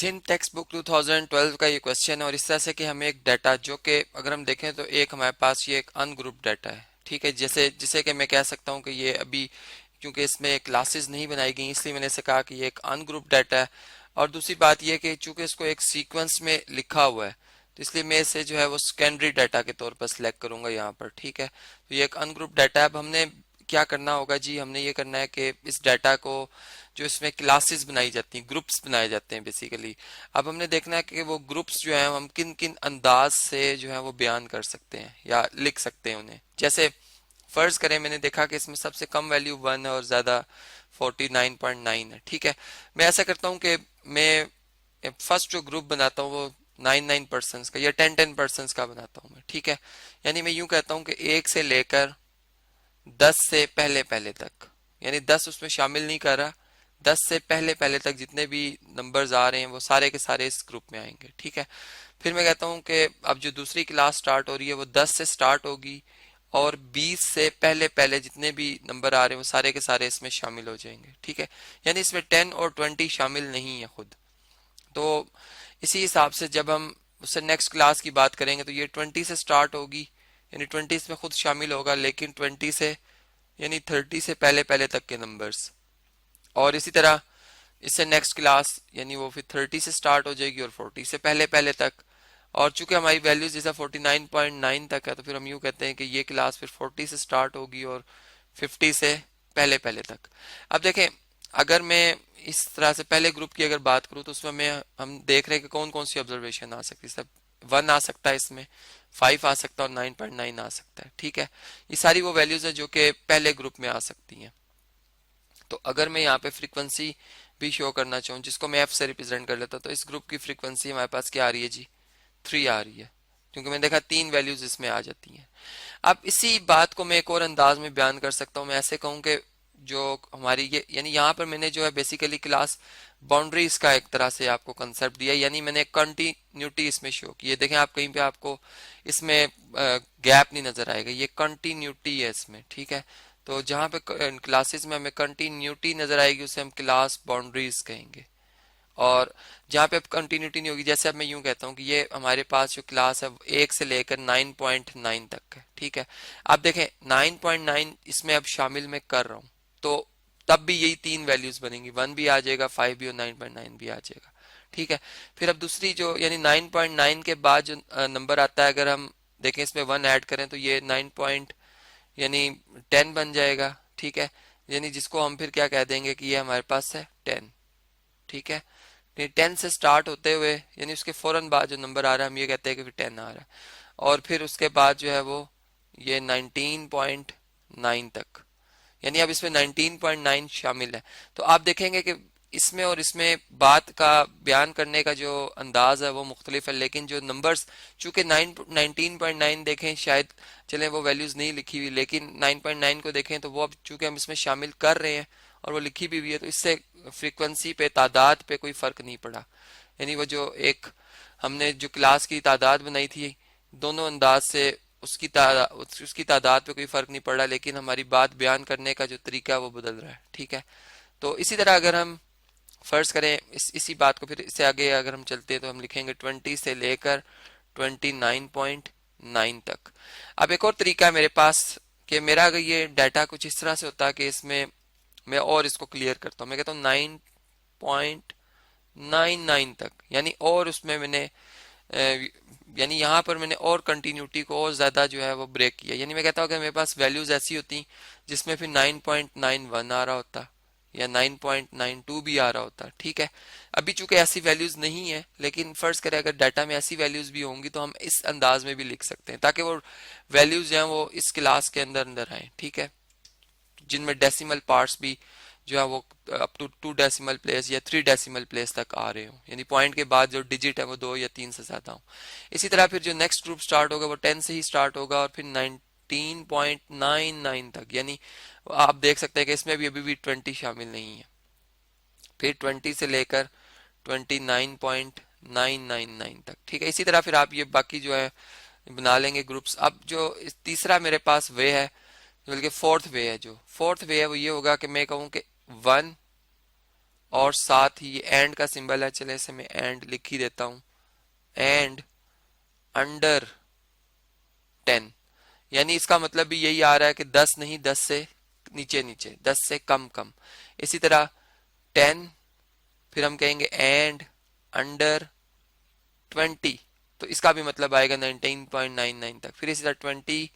Sindh text book 2012 का ये question है और इस तरह से कि हमें एक डाटा जो कि अगर हम देखें तो एक हमारे पास ये एक अनग्रुप डाटा है। ठीक है, जैसे जिसे कि मैं कह सकता हूँ कि ये अभी क्योंकि इसमें क्लासेस नहीं बनाई गई इसलिए मैंने इसे कहा कि ये एक अनग्रुप डाटा है। और दूसरी बात यह कि चूंकि इसको एक सीक्वेंस में लिखा हुआ है तो इसलिए मैं इसे जो है वो सेकेंडरी डाटा के तौर पर सिलेक्ट करूंगा यहाँ पर। ठीक है, तो ये एक अनग्रुप डाटा है। अब हमने क्या करना होगा जी, हमने ये करना है कि इस डाटा को जो इसमें क्लासेस बनाई जाती हैं, ग्रुप्स बनाए जाते हैं बेसिकली। अब हमने देखना है कि वो ग्रुप्स जो हैं हम किन किन अंदाज से जो है वो बयान कर सकते हैं या लिख सकते हैं उन्हें। जैसे फर्ज करें मैंने देखा कि इसमें सबसे कम वैल्यू 1 है और ज्यादा 49.9 है। ठीक है, मैं ऐसा करता हूँ कि मैं फर्स्ट जो ग्रुप बनाता हूँ वो 9 का या 10 का बनाता हूँ मैं। ठीक है, यानी मैं यूं कहता हूँ कि 1 से लेकर 10 से पहले पहले तक, यानी 10 उसमें शामिल नहीं कर रहा, 10 से पहले पहले तक जितने भी नंबर्स आ रहे हैं वो सारे के सारे इस ग्रुप में आएंगे। ठीक है, फिर मैं कहता हूं कि अब जो दूसरी क्लास स्टार्ट हो रही है वो 10 से स्टार्ट होगी और 20 से पहले पहले जितने भी नंबर आ रहे हैं वो सारे के सारे इसमें शामिल हो जाएंगे। ठीक है, यानी इसमें 10 और 20 शामिल नहीं है खुद। तो इसी हिसाब से जब हम उससे नेक्स्ट क्लास की बात करेंगे तो ये 20 से स्टार्ट होगी, यानी 20 इसमें खुद शामिल होगा, लेकिन 20 से यानी 30 से पहले पहले तक के नंबर्स। और इसी तरह इससे नेक्स्ट क्लास यानी वो फिर 30 से स्टार्ट हो जाएगी और 40 से पहले पहले तक। और चूंकि हमारी वैल्यूज जैसा 49.9 तक है तो फिर हम यूं कहते हैं कि ये क्लास फिर 40 से स्टार्ट होगी और 50 से पहले पहले तक। अब देखें, अगर मैं इस तरह से पहले ग्रुप की अगर बात करूं तो उसमें हम देख रहे हैं कि कौन कौन सी ऑब्जर्वेशन आ सकती है। सब 1 आ सकता है, इसमें 5 आ सकता है और 9.9 आ सकता है। ठीक है, ये सारी वो वैल्यूज है जो कि पहले ग्रुप में आ सकती हैं। तो अगर मैं यहाँ पे फ्रीक्वेंसी भी शो करना चाहूँ जिसको मैं एफ से रिप्रेजेंट कर लेता, तो इस ग्रुप की फ्रीक्वेंसी हमारे पास क्या आ रही है जी, 3 आ रही है, क्योंकि मैंने देखा 3 वैल्यूज इसमें आ जाती हैं। अब इसी बात को मैं एक और अंदाज में बयान कर सकता हूँ। मैं ऐसे कहूँ कि जो हमारी ये यानी यहाँ पर मैंने जो है बेसिकली क्लास बाउंड्रीज का एक तरह से आपको कंसेप्ट दिया, यानी मैंने कंटिन्यूटी इसमें शो की है। देखें आप कहीं पे आपको इसमें गैप नहीं नजर आएगा, ये कंटिन्यूटी है इसमें। ठीक है, तो जहाँ पे क्लासेस में हमें कंटिन्यूटी नजर आएगी उसे हम क्लास बाउंड्रीज कहेंगे। और जहाँ पे अब कंटिन्यूटी नहीं होगी, जैसे अब मैं यूं कहता हूँ कि ये हमारे पास जो क्लास है 1 से लेकर 9.9 तक है। ठीक है, आप देखें 9.9 इसमें अब शामिल मैं कर रहा हूँ तो तब भी यही 3 वैल्यूज बनेंगी, 1 भी आ जाएगा, 5 भी और 9.9 भी आ जाएगा। ठीक है, फिर अब दूसरी जो यानी 9.9 के बाद जो नंबर आता है, अगर हम देखें इसमें 1 ऐड करें तो ये 9 यानी 10 बन जाएगा। ठीक है, यानी जिसको हम फिर क्या कह देंगे कि ये हमारे पास है 10। ठीक है, 10 से स्टार्ट होते हुए यानी उसके फौरन बाद जो नंबर आ रहा है हम ये कहते हैं कि फिर 10 आ रहा है, और फिर उसके बाद जो है वो ये 19.9 तक, यानी अब इसमें 19.9 शामिल है। तो आप देखेंगे कि इसमें और इसमें बात का बयान करने का जो अंदाज है वो मुख्तलिफ है, लेकिन जो नंबर्स चूंकि 19.9 देखें शायद चले वो वैल्यूज नहीं लिखी हुई, लेकिन 9.9 को देखें तो वो अब चूंकि हम इसमें शामिल कर रहे हैं और वो लिखी भी हुई है तो इससे फ्रीक्वेंसी पे तादाद पे कोई फर्क नहीं पड़ा। यानी वो जो एक हमने जो क्लास की तादाद बनाई थी दोनों अंदाज से उसकी तादाद पे कोई फर्क नहीं पड़ा, लेकिन हमारी बात बयान करने का जो तरीका है वो बदल रहा है। ठीक है, तो इसी तरह अगर हम फर्ज करें इसी बात को फिर इससे आगे अगर हम चलते हैं तो हम लिखेंगे 20 से लेकर 29.9 तक। अब एक और तरीका है मेरे पास कि मेरा अगर ये डाटा कुछ इस तरह से होता है कि इसमें मैं और इसको क्लियर करता हूँ, मैं कहता हूँ 9.99 तक, यानी और उसमें मैंने यानी यहाँ पर मैंने और कंटिन्यूटी को और ज्यादा जो है वो ब्रेक किया। यानी मैं कहता हूँ कि मेरे पास वैल्यूज ऐसी होती जिसमें फिर 9.91 आ रहा होता या 9.92 भी आ रहा होता। ठीक है, अभी चूंकि ऐसी वैल्यूज नहीं है, लेकिन फर्ज करें अगर डाटा में ऐसी वैल्यूज भी होंगी तो हम इस अंदाज में भी लिख सकते हैं ताकि वो वैल्यूज जो है वो इस क्लास के अंदर अंदर आए। ठीक है, जिनमें डेसिमल पार्ट्स भी जो है वो अप टू 2 डेसिमल प्लेस या 3 डेसिमल प्लेस तक आ रहे हो, यानी पॉइंट के बाद जो डिजिट है वो 2 या 3 से ज्यादा हो। इसी तरह फिर जो नेक्स्ट ग्रुप स्टार्ट होगा वो 10 से ही स्टार्ट होगा और फिर 19.99 तक, यानी आप देख सकते हैं कि इसमें भी अभी भी 20 शामिल नहीं है। फिर 20 से लेकर 29.999 तक। ठीक है, इसी तरह फिर आप ये बाकी जो है बना लेंगे ग्रुप्स। अब जो तीसरा मेरे पास वे है, बल्कि फोर्थ वे है, जो फोर्थ वे है वो ये होगा कि मैं कहूँ कि 1 और साथ ही एंड का सिंबल है, चले इसे मैं एंड लिख ही देता हूं, एंड अंडर 10। यानी इसका मतलब भी यही आ रहा है कि 10 नहीं, 10 से नीचे नीचे, 10 से कम कम। इसी तरह 10, फिर हम कहेंगे एंड अंडर 20, तो इसका भी मतलब आएगा 19.99 तक। फिर इसी तरह 20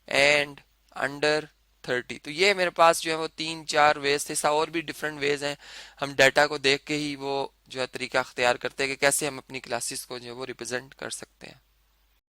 एंड अंडर 30। तो ये मेरे पास जो है वो 3-4 वेज थे। ऐसा और भी डिफरेंट वेज हैं, हम डाटा को देख के ही वो जो है तरीका अख्तियार करते हैं कि कैसे हम अपनी क्लासेस को जो है वो रिप्रेजेंट कर सकते हैं।